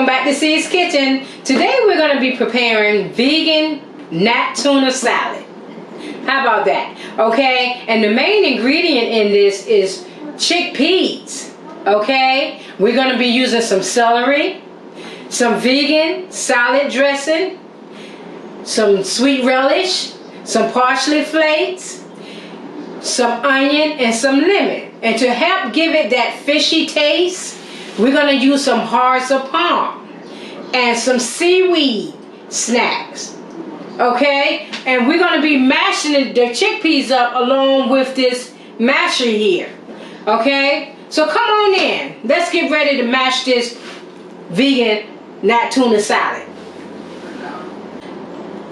back to C's Kitchen. Today we're going to be preparing vegan nat tuna salad. How about that? Okay, and the main ingredient in this is chickpeas. Okay, we're going to be using some celery, some vegan salad dressing, some sweet relish, some parsley flakes, some onion, and some lemon. And to help give it that fishy taste, we're going to use some hearts of palm and some seaweed snacks. Okay, and we're going to be mashing the chickpeas up along with this masher here. Okay, so come on in. Let's get ready to mash this vegan nat tuna salad.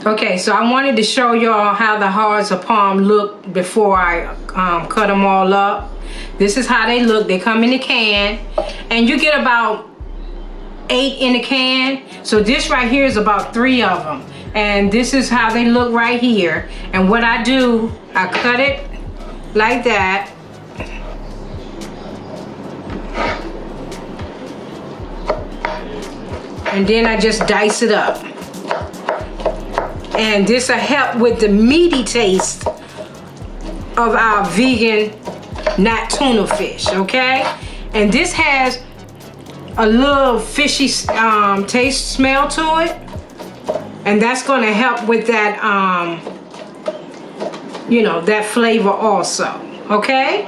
Okay, so I wanted to show y'all how the hearts of palm look before I cut them all up. This is how they look. They come in a can, and you get about 8 in a can. So this right here is about 3 of them, and this is how they look right here. And what I do, I cut it like that, and then I just dice it up. And this will help with the meaty taste of our vegan nat tuna fish, okay? And this has a little fishy taste smell to it, and that's going to help with that you know, that flavor also, okay?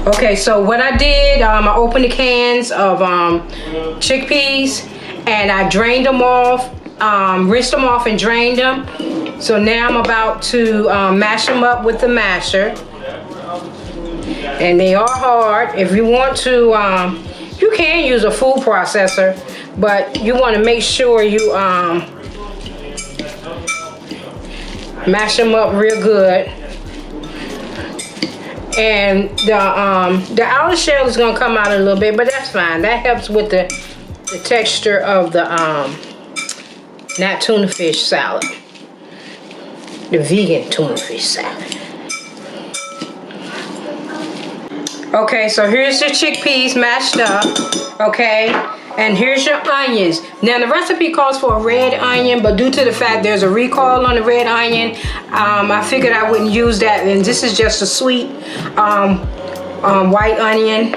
Okay, so what I did, I opened the cans of chickpeas, and I drained them off, rinsed them off and drained them. So now I'm about to mash them up with the masher. And they are hard. If you want to, you can use a food processor, but you want to make sure you mash them up real good. And the outer shell is gonna come out a little bit, but that's fine. That helps with the texture of the nat tuna fish salad, the vegan tuna fish salad. Okay, so here's the chickpeas mashed up, okay? And here's your onions. Now the recipe calls for a red onion, but due to the fact there's a recall on the red onion, I figured I wouldn't use that. And this is just a sweet white onion.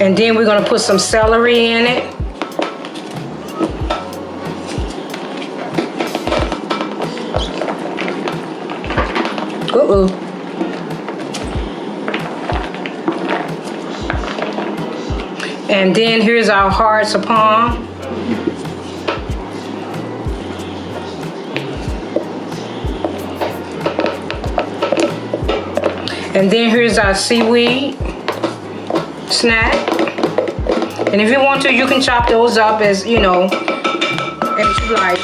And then we're gonna put some celery in it. Uh-oh. And then here's our hearts of palm. And then here's our seaweed snack. And if you want to, you can chop those up as, you know, as you like.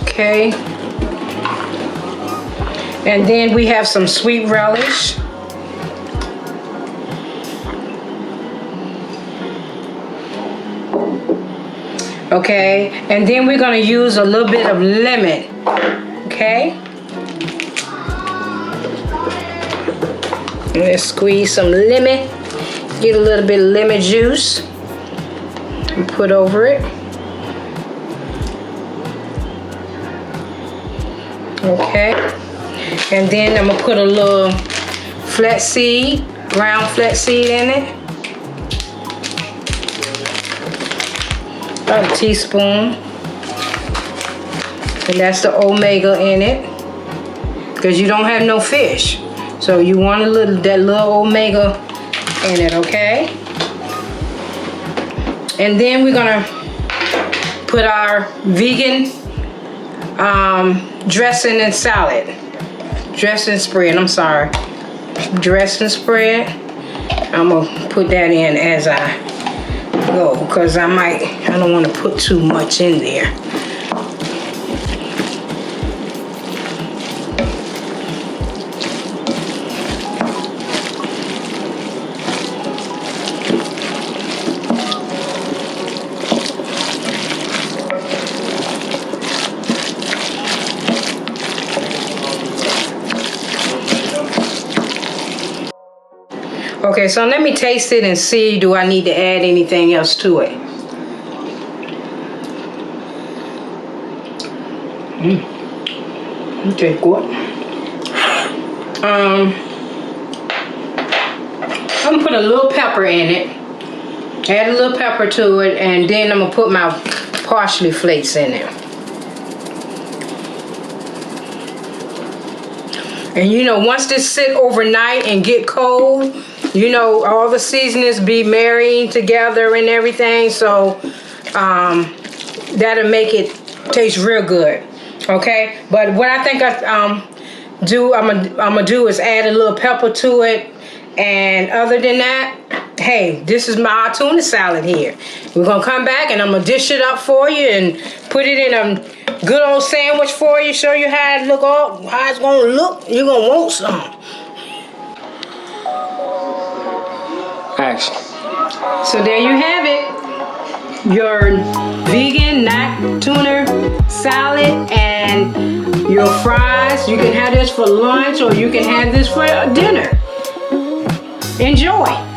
Okay. And then we have some sweet relish. Okay, and then we're going to use a little bit of lemon, okay? Let's squeeze some lemon, get a little bit of lemon juice, and put over it. Okay, and then I'm going to put a little flaxseed, ground flaxseed in it. About a teaspoon, and that's the omega in it, because you don't have no fish, so you want that little omega in it, okay? And then we're gonna put our vegan dressing and salad, dressing spread. I'm sorry, dressing spread. I'm gonna put that in as I go, because I don't want to put too much in there. Okay, so let me taste it and see, do I need to add anything else to it? Okay, good. I'm gonna put a little pepper in it. Add a little pepper to it, and then I'm gonna put my parsley flakes in it. And you know, once this sit overnight and get cold, you know, all the seasonings be marrying together and everything, so that'll make it taste real good. Okay, but what I think I'm gonna do is add a little pepper to it, and other than that, hey, this is my tuna salad here. We're gonna come back and I'm gonna dish it up for you and put it in a good old sandwich for you, show you how it look, how it's gonna look. You're gonna want some. Action. So there you have it, your vegan not tuna salad and your fries. You can have this for lunch or you can have this for dinner. Enjoy.